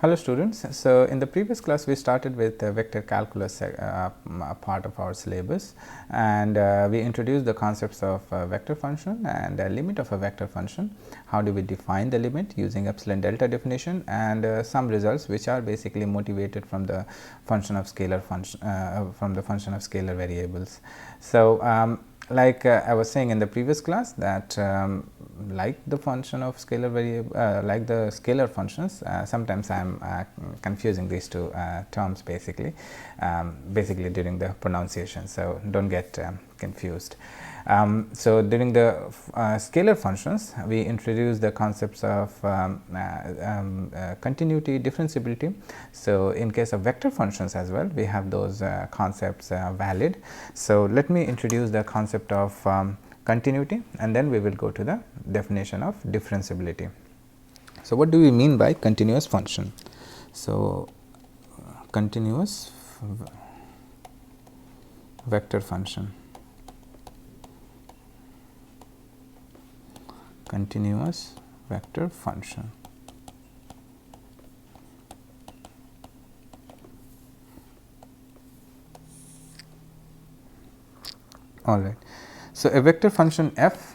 Hello students. So, in the previous class we started with the vector calculus part of our syllabus, and we introduced the concepts of vector function and limit of a vector function. How do we define the limit using epsilon delta definition, and some results which are basically motivated from the function of scalar function from the function of scalar variables. So, like I was saying in the previous class that like the function of scalar variable, like the scalar functions, sometimes I am confusing these two terms basically during the pronunciation. So, do not get confused. So, during the scalar functions we introduced the concepts of continuity, differentiability. So, in case of vector functions as well we have those concepts valid. So, let me introduce the concept of continuity, and then we will go to the definition of differentiability. So, what do we mean by continuous function? So, continuous vector function, continuous vector function. All right. So, a vector function f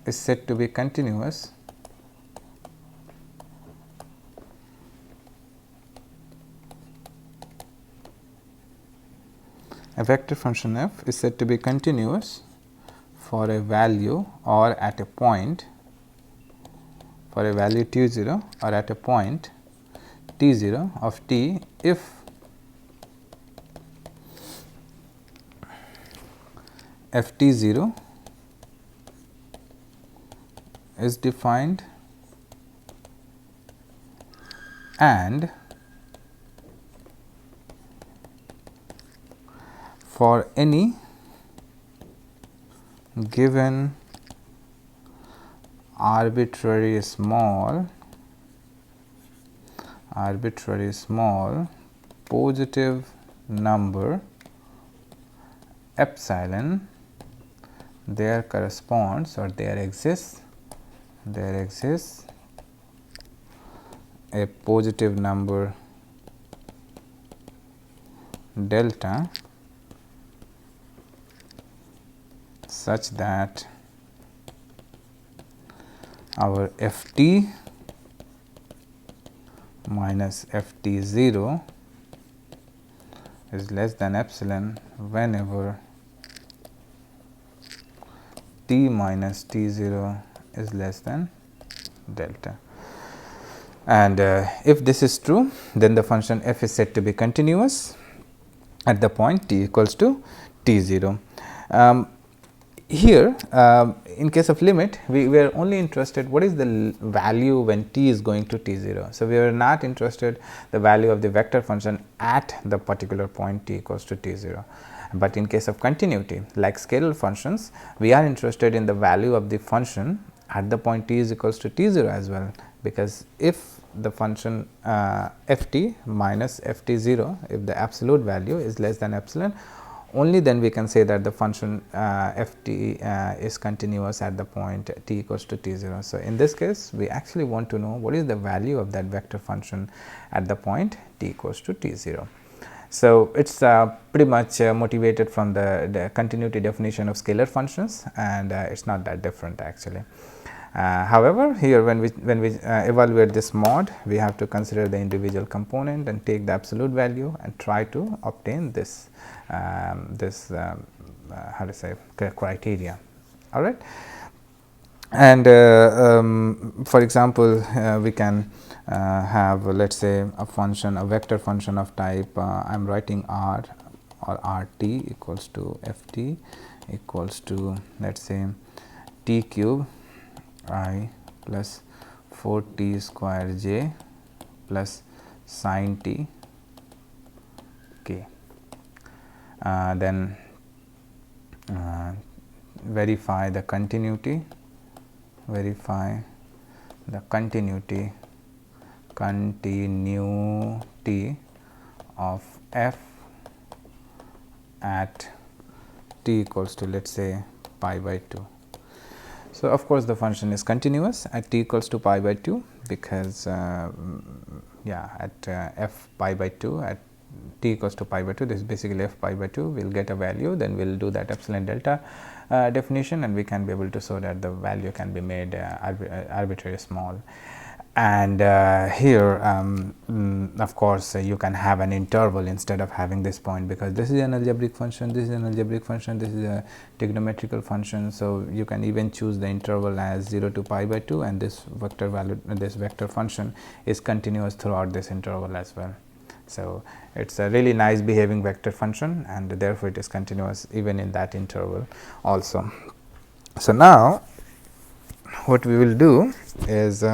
is said to be continuous a vector function f is said to be continuous for a value or at a point, for a value t 0 or at a point t 0 of t if f t 0 is defined and for any given arbitrary small positive number epsilon, there corresponds or there exists a positive number delta such that our f t minus f t 0 is less than epsilon whenever t minus t 0 is less than delta. And if this is true, then the function f is said to be continuous at the point t equals to t 0. Here in case of limit we were only interested what is the value when t is going to t 0. So, we were not interested the value of the vector function at the particular point t equals to t 0. But in case of continuity, like scalar functions, we are interested in the value of the function at the point t is equals to t 0 as well, because if the function f t minus f t 0, if the absolute value is less than epsilon, only then we can say that the function f t is continuous at the point t equals to t 0. So, in this case we actually want to know what is the value of that vector function at the point t equals to t 0. So, it is pretty much motivated from the continuity definition of scalar functions, and it is not that different actually. However, here when we evaluate this mod, we have to consider the individual component and take the absolute value and try to obtain this how to say criteria. All right. And for example, we can have let us say a function, a vector function of type I am writing r or r t equals to f t equals to let us say t cube I plus 4 t square j plus sin t k. Then verify the continuity of f at t equals to, let us say, pi by 2. So, of course, the function is continuous at t equals to pi by 2, because at f pi by 2 at t equals to pi by 2, this is basically f pi by 2, we will get a value, then we will do that epsilon delta definition, and we can be able to show that the value can be made arbitrarily small. And here of course, you can have an interval instead of having this point, because this is an algebraic function, this is an algebraic function, this is a trigonometrical function. So, you can even choose the interval as 0 to pi by 2, and this vector value, this vector function is continuous throughout this interval as well. So, it is a really nice behaving vector function, and therefore, it is continuous even in that interval also. So, now what we will do is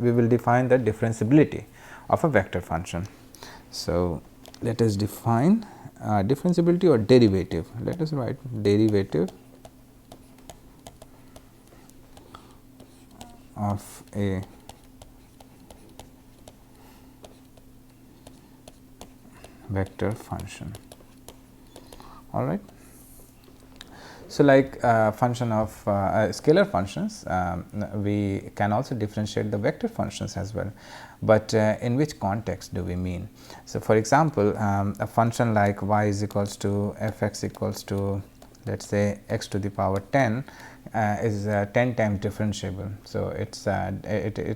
we will define the differentiability of a vector function. So, let us define differentiability or derivative. Let us write derivative of a vector function. All right. So, like function of scalar functions, we can also differentiate the vector functions as well, but in which context do we mean? So, for example, a function like y is equals to f x equals to, let us say, x to the power 10 is 10 times differentiable. So, it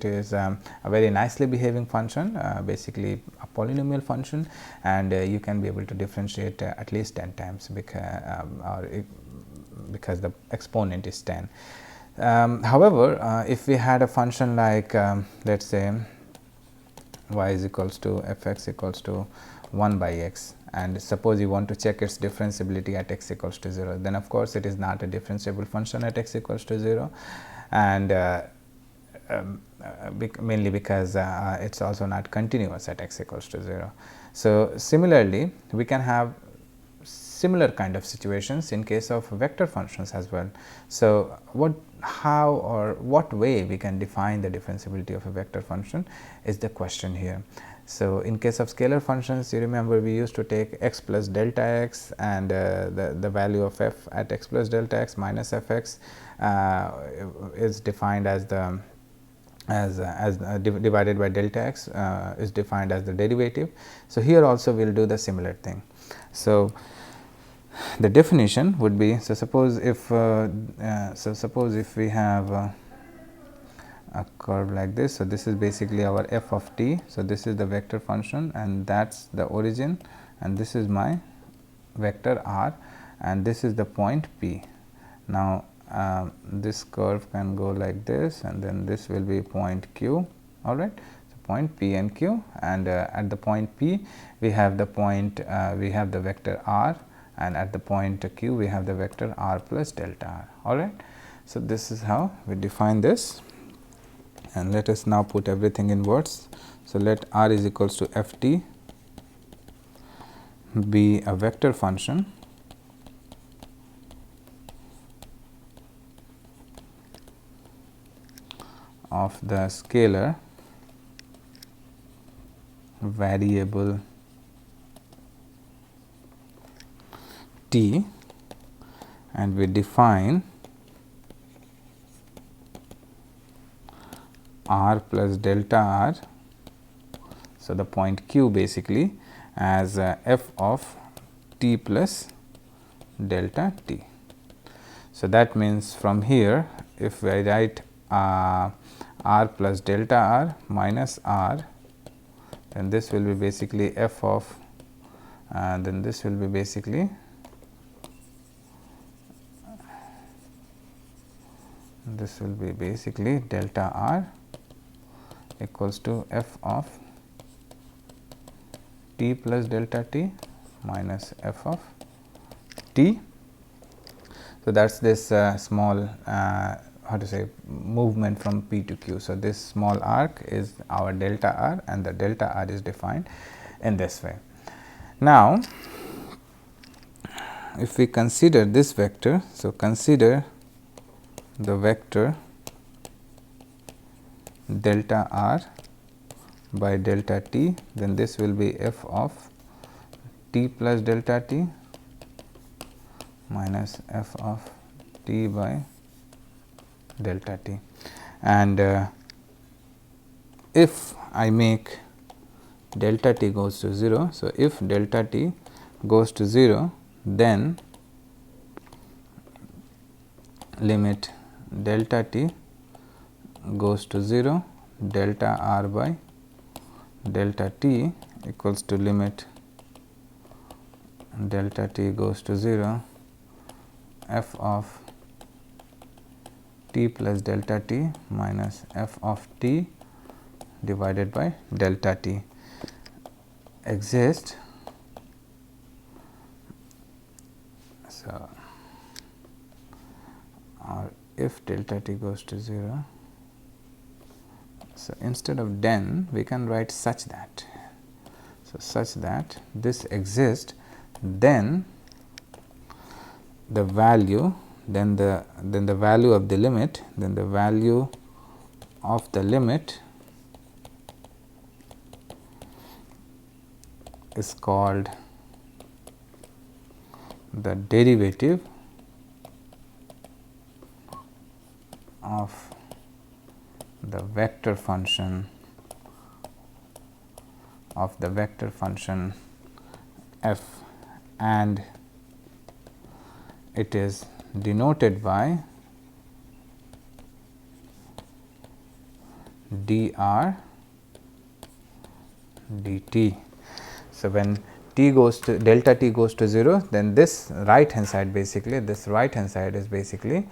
is a very nicely behaving function, basically a polynomial function, and you can be able to differentiate at least 10 times, because the exponent is 10. However, if we had a function like let us say y is equals to f x equals to 1 by x, and suppose you want to check its differentiability at x equals to 0, then of course, it is not a differentiable function at x equals to 0, and mainly because it is also not continuous at x equals to 0. So, similarly, we can have similar kind of situations in case of vector functions as well. So, how or what way we can define the differentiability of a vector function is the question here. So, in case of scalar functions, you remember we used to take x plus delta x, and the value of f at x plus delta x minus f x is defined as the divided by delta x is defined as the derivative. So, here also we will do the similar thing. So, the definition would be, so suppose if we have a curve like this. So, this is basically our f of t. So, this is the vector function, and that is the origin, and this is my vector r, and this is the point p. Now, this curve can go like this, and then this will be point q. All right. So, point p and q, and at the point p we have the point we have the vector r, and at the point q we have the vector r plus delta r. All right. So, this is how we define this, and let us now put everything in words. So, let r is equals to f t be a vector function of the scalar variable t, and we define r plus delta r. So, the point q basically as f of t plus delta t. So, that means from here if I write r plus delta r minus r, then this will be basically f of then this will be basically delta r equals to f of t plus delta t minus f of t. So, that is this small how to say movement from p to q. So, this small arc is our delta r, and the delta r is defined in this way. Now, if we consider this vector, so consider the vector delta r by delta t, then this will be f of t plus delta t minus f of t by delta t. And if I make delta t goes to 0. So, if delta t goes to 0, then limit delta t goes to 0, delta r by delta t equals to limit delta t goes to 0, f of t plus delta t minus f of t divided by delta t exist. So, or if delta t goes to 0, so instead of then we can write such that. So, such that this exists, then the value, then the value of the limit, then the value of the limit is called the derivative of the vector function f, and it is denoted by dr dt. So, when t goes to delta t goes to 0, then this right hand side, basically this right hand side is basically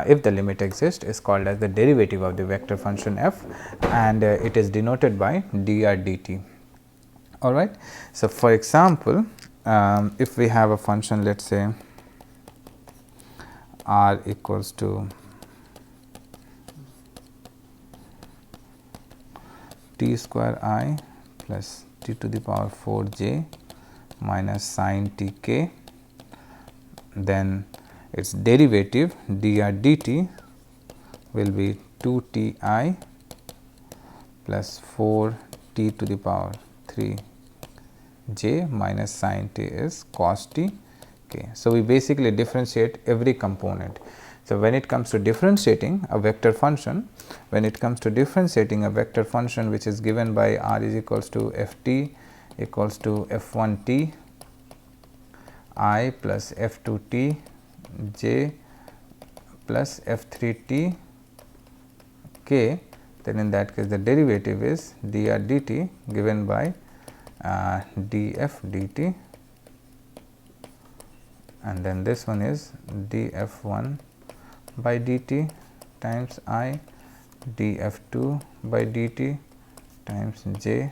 if the limit exists, is called as the derivative of the vector function f, and it is denoted by dr dt. All right. So, for example, if we have a function, let us say r equals to t square I plus t to the power 4 j minus sin t k, then its derivative dr dt will be 2 t I plus 4 t to the power 3 j minus sin t is cos t k. So, we basically differentiate every component. So, when it comes to differentiating a vector function, which is given by r is equals to f t equals to f 1 t I plus f 2 t j plus f 3 t k, then in that case the derivative is dr dt given by df dt, and then this one is df 1 by dt times I df 2 by dt times j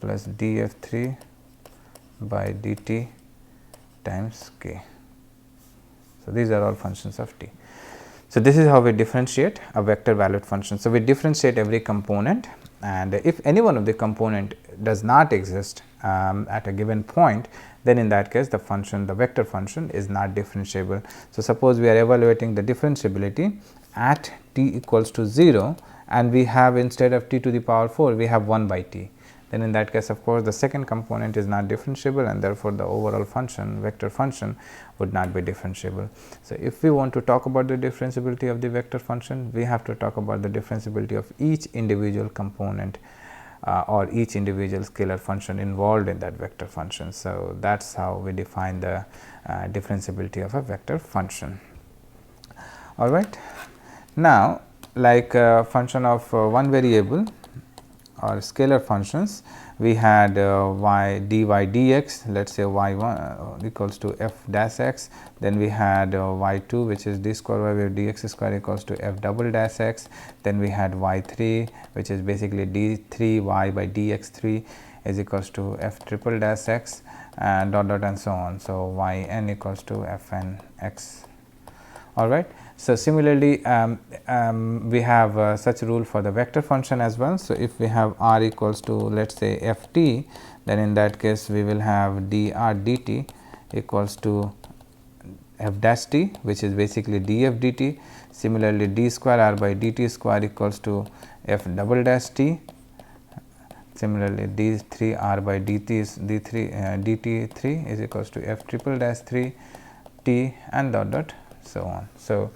plus df 3 by dt times k. So, these are all functions of t. So, this is how we differentiate a vector valued function. So, we differentiate every component, and if any one of the component does not exist at a given point, then in that case the vector function is not differentiable. So, suppose we are evaluating the differentiability at t equals to 0, and we have, instead of t to the power 4, we have 1 by t. Then in that case, of course, the second component is not differentiable, and therefore, the overall vector function would not be differentiable. So, if we want to talk about the differentiability of the vector function, we have to talk about the differentiability of each individual component or each individual scalar function involved in that vector function. So, that is how we define the differentiability of a vector function. All right. Now, like a function of one variable or scalar functions, we had y dy dx, let us say y 1 equals to f dash x, then we had y 2, which is d square y, where dx square equals to f double dash x, then we had y 3, which is basically d 3 y by dx 3 is equals to f triple dash x, and dot dot and so on. So, y n equals to f n x. All right. So, similarly, we have such rule for the vector function as well. So, if we have r equals to, let us say f t, then in that case we will have dr dt equals to f dash t, which is basically df dt. Similarly, d square r by dt square equals to f double dash t Similarly, d3 r by dt is dt3 is equals to f triple dash 3 t and dot dot so on. So,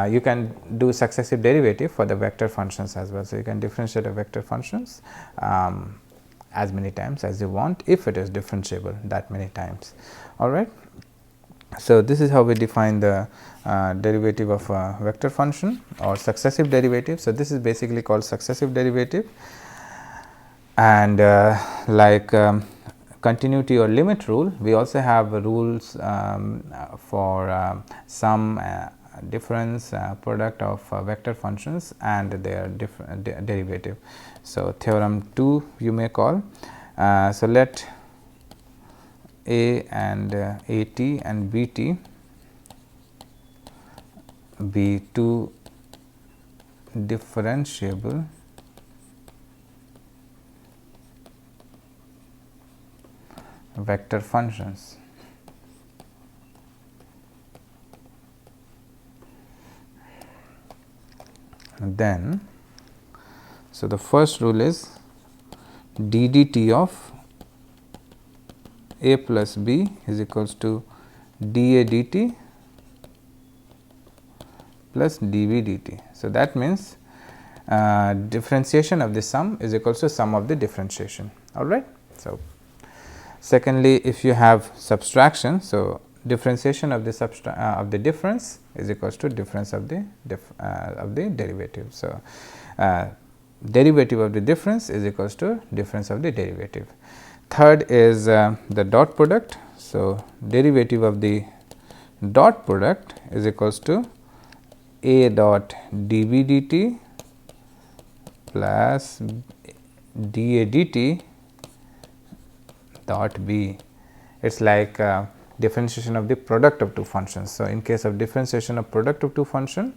you can do successive derivative for the vector functions as well. So, you can differentiate a vector functions as many times as you want if it is differentiable that many times. All right. So, this is how we define the derivative of a vector function or successive derivative. So, this is basically called successive derivative, and continuity or limit rule, we also have rules for sum, difference, product of vector functions and their derivative. So, theorem 2 you may call. So, let a and at and bt be two differentiable vector functions. And then, so the first rule is d dt of a plus b is equals to dA dt plus dV dt. So, that means differentiation of the sum is equals to sum of the differentiation. All right. So, secondly, if you have subtraction, so differentiation of the difference is equals to difference of the derivative. So, derivative of the difference is equals to difference of the derivative. Third is the dot product. So, derivative of the dot product is equals to a dot dv dt plus dA dt dot b. It is like differentiation of the product of two functions. So, in case of differentiation of product of two function,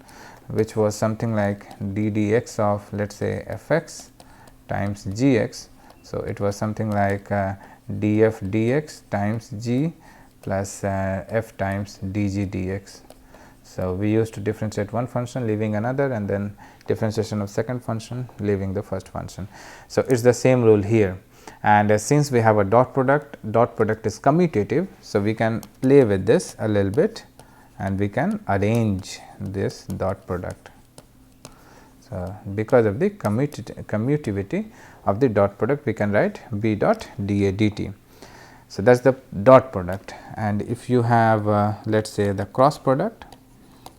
which was something like d dx of let us say f x times g x. So, it was something like df dx times g plus f times dg dx. So, we used to differentiate one function leaving another and then differentiation of second function leaving the first function. So, it is the same rule here, and since we have a dot product is commutative. So, we can play with this a little bit and we can arrange this dot product. So, because of the commutivity of the dot product, we can write b dot dA dt. So, that is the dot product, and if you have let us say the cross product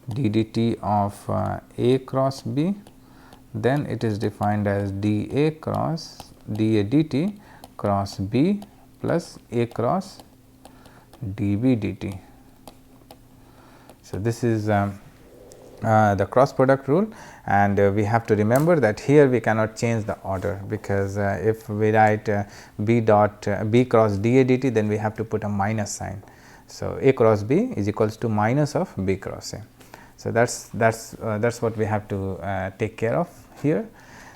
d dt of a cross b, then it is defined as dA dt cross b plus a cross dB dt. So, this is the cross product rule, and we have to remember that here we cannot change the order, because if we write b cross dA dt, then we have to put a minus sign. So, a cross b is equals to minus of b cross a. So, that is what we have to take care of here.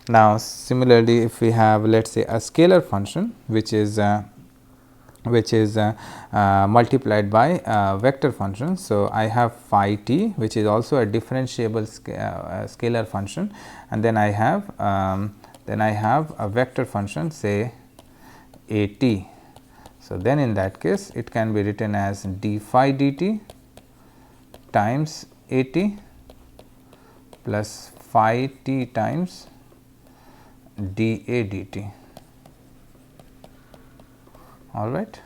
Now, similarly, if we have let us say a scalar function which is multiplied by a vector function. So, I have phi t, which is also a differentiable scalar function, and then I have a vector function say a t. So, then in that case it can be written as d phi dt times a t plus phi t times dA dt. All right.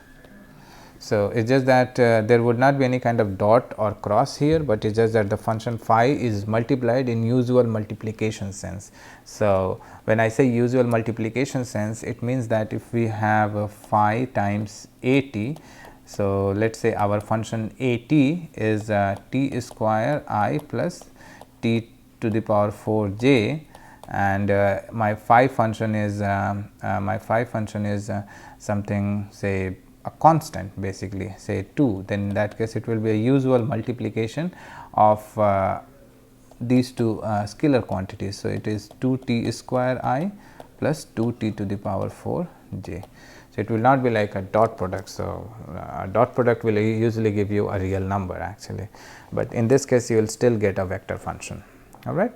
So, it is just that there would not be any kind of dot or cross here, but it is just that the function phi is multiplied in usual multiplication sense. So, when I say usual multiplication sense, it means that if we have phi times a t, so let us say our function a t is t square I plus t to the power 4 j, and my phi function is something say a constant, basically say 2, then in that case it will be a usual multiplication of these two scalar quantities. So, it is 2 t square I plus 2 t to the power 4 j. So, it will not be like a dot product. So, a dot product will usually give you a real number actually, but in this case you will still get a vector function. All right.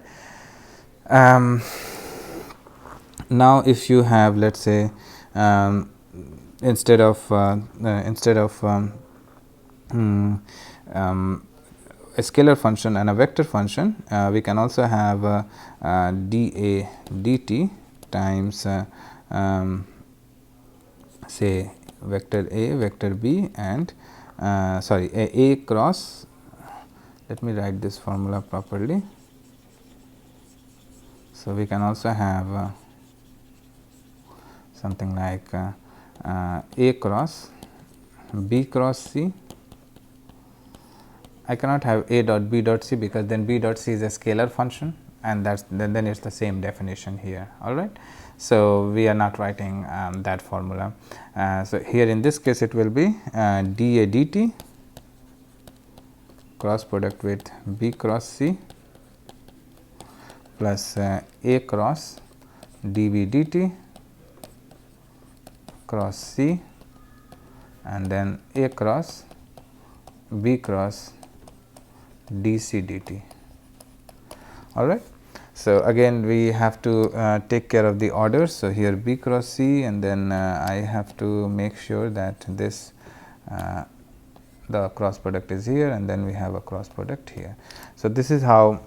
Now, if you have, let us say, instead of a scalar function and a vector function, we can also have dA dt times say vector A, vector B, and sorry, A cross. Let me write this formula properly. So, we can also have something like A cross B cross C. I cannot have A dot B dot C, because then B dot C is a scalar function, and then it is the same definition here. All right. So, we are not writing that formula. So, here in this case it will be dA dt cross product with B cross C plus A cross dB dt cross C, and then A cross B cross dC dt. All right. So, again we have to take care of the order. So, here B cross C, and then I have to make sure that this the cross product is here, and then we have a cross product here. So, this is how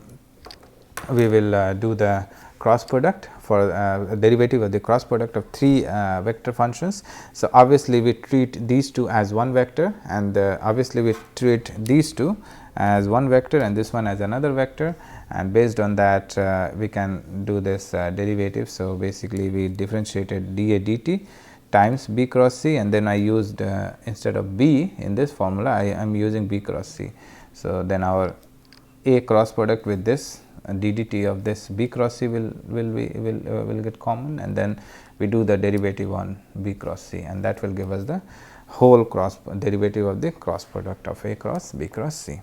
we will do the cross product for a derivative of the cross product of three vector functions. So, obviously, we treat these two as one vector, and obviously, we treat these two as one vector and this one as another vector, and based on that we can do this derivative. So, basically, we differentiated dA dt times B cross C, and then I used instead of B in this formula, I am using B cross C. So, then our A cross product with this ddt of this B cross C will get common, and then we do the derivative on B cross C, and that will give us the whole cross derivative of the cross product of A cross B cross C.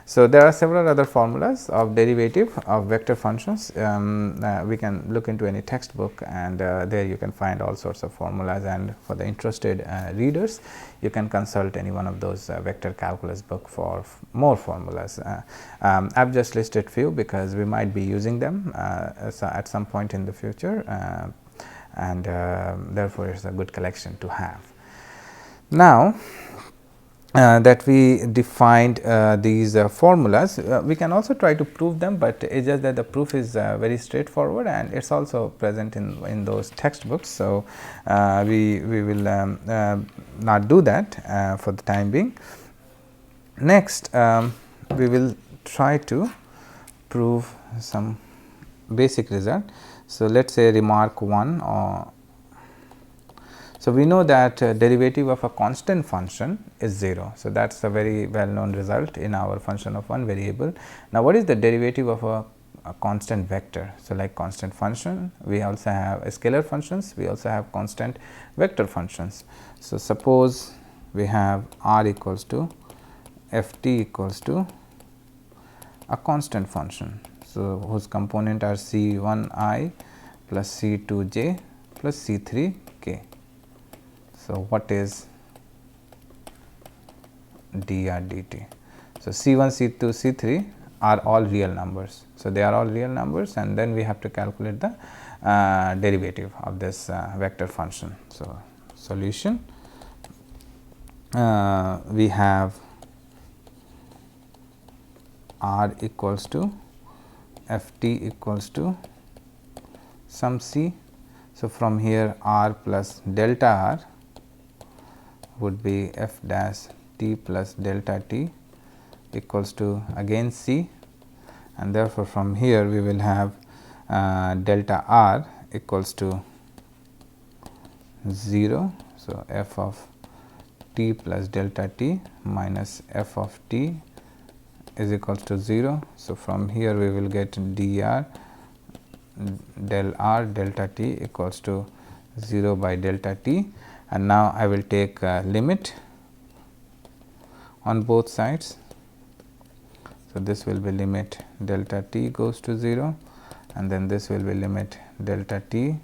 So, there are several other formulas of derivative of vector functions. We can look into any textbook, and there you can find all sorts of formulas, and for the interested readers, you can consult any one of those vector calculus book for more formulas. I have just listed few because we might be using them at some point in the future, and therefore, it is a good collection to have. Now, that we defined these formulas, we can also try to prove them, but it is just that the proof is very straightforward, and it is also present in those textbooks. So, we will not do that for the time being. Next, we will try to prove some basic result. So, let us say remark 1, or so we know that derivative of a constant function is 0. So, that is a very well known result in our function of one variable. Now, what is the derivative of a constant vector? So, like constant function, we also have scalar functions, we also have constant vector functions. So, suppose we have r equals to f t equals to a constant function. So, whose component are c 1 I plus c 2 j plus c 3 k. So, what is dr dt? So, c 1, c 2, c 3 are all real numbers. So, they are all real numbers, and then we have to calculate the derivative of this vector function. So, solution, we have r equals to f t equals to some c. So, from here r plus delta r would be f dash t plus delta t equals to again c, and therefore, from here we will have delta r equals to 0. So, f of t plus delta t minus f of t is equals to 0. So, from here we will get dr del r delta t equals to 0 by delta t, and now I will take limit on both sides. So, this will be limit delta t goes to 0, and then this will be limit delta t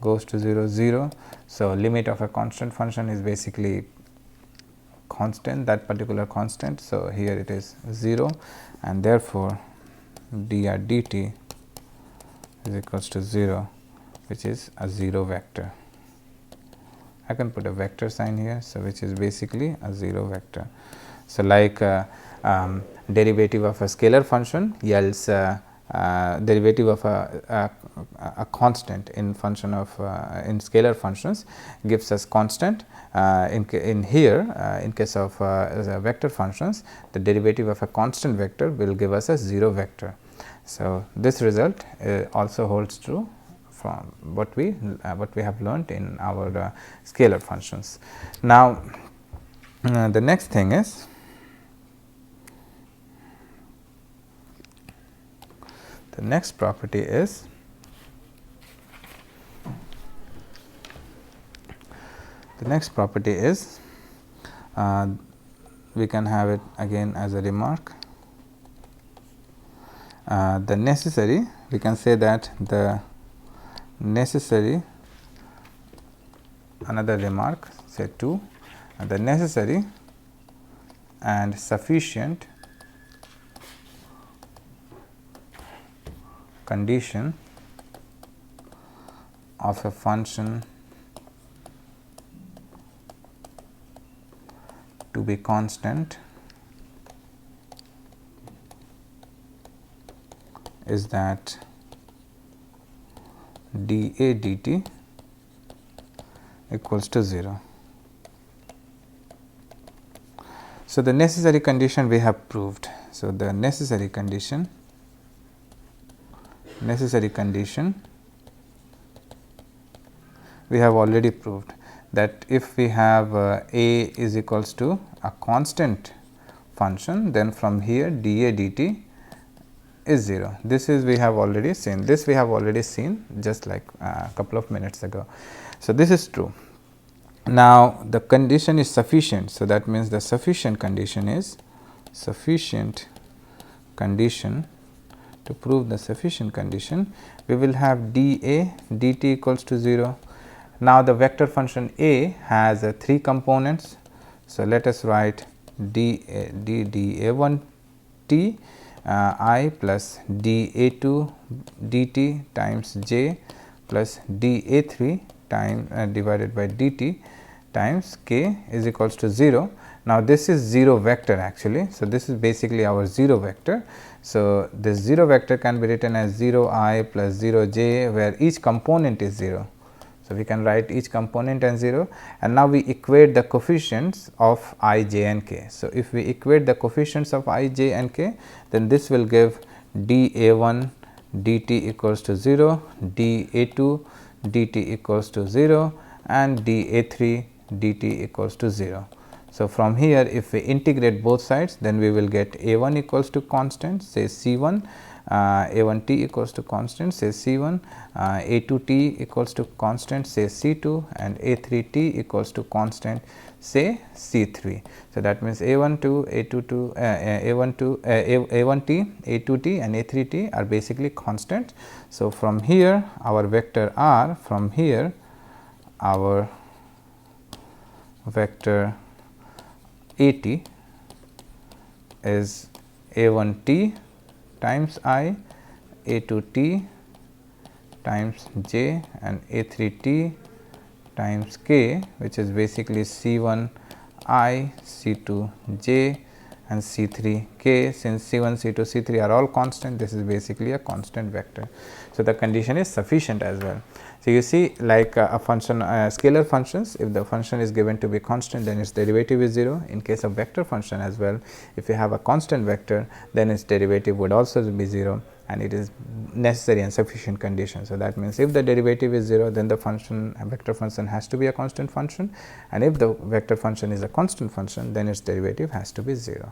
goes to 0 0. So, limit of a constant function is basically constant, that particular constant. So, here it is 0, and therefore, dr dt is equals to 0 which is a 0 vector. I can put a vector sign here. So, which is basically a 0 vector. So, like derivative of a scalar function yields derivative of a constant in function of in scalar functions gives us constant. In here in case of vector functions, the derivative of a constant vector will give us a 0 vector. So, this result also holds true from what we have learnt in our scalar functions. Now, the next thing is the next property is we can have it again as a remark. The necessary, we can say that the necessary, another remark, say 2, the necessary and sufficient condition of a function to be constant is that dA dt equals to 0. So, the necessary condition we have proved. So, the necessary condition we have already proved that if we have a is equals to a constant function, then from here dA dt is 0. This is we have already seen, this we have already seen just like a couple of minutes ago. So, this is true. Now, the condition is sufficient. So, that means the sufficient condition is to prove the sufficient condition, we will have dA dt equals to 0. Now, the vector function A has 3 components. So, let us write dA1 t I plus dA2 dt times j plus dA3 time divided by dt times k is equals to 0. Now, this is 0 vector actually. So, this is basically our 0 vector. So, this 0 vector can be written as 0 I plus 0 j, where each component is 0. So, we can write each component as 0, and now we equate the coefficients of I, j and k. So, if we equate the coefficients of I, j and k, then this will give dA1 dt equals to 0, dA2 dt equals to 0 and dA3 dt equals to 0. So, from here if we integrate both sides, then we will get A1 equals to constant, say C1, A1 t equals to constant, say C1, A2 t equals to constant, say C2, and A3 t equals to constant, say C3. So, that means A1 2, A2 2, A1 2, A1 t, A2 t and A3 t are basically constant. So, from here our vector R, from here our vector AT is A1 t times I, A2 t times j and A3 t times k, which is basically C1 I, C2 j and C3 k. Since C1, C2, C3 are all constant, this is basically a constant vector. So, the condition is sufficient as well. So, you see like a function scalar functions, if the function is given to be constant, then its derivative is 0. In case of vector function as well, if you have a constant vector, then its derivative would also be 0, and it is necessary and sufficient condition. So, that means if the derivative is 0, then the function vector function has to be a constant function, and if the vector function is a constant function, then its derivative has to be 0.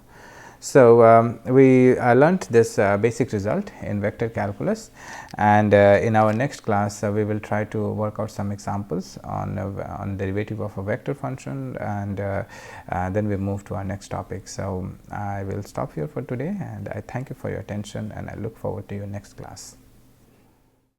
So, we learnt this basic result in vector calculus, and in our next class we will try to work out some examples on derivative of a vector function, and then we move to our next topic. So, I will stop here for today, and I thank you for your attention, and I look forward to your next class.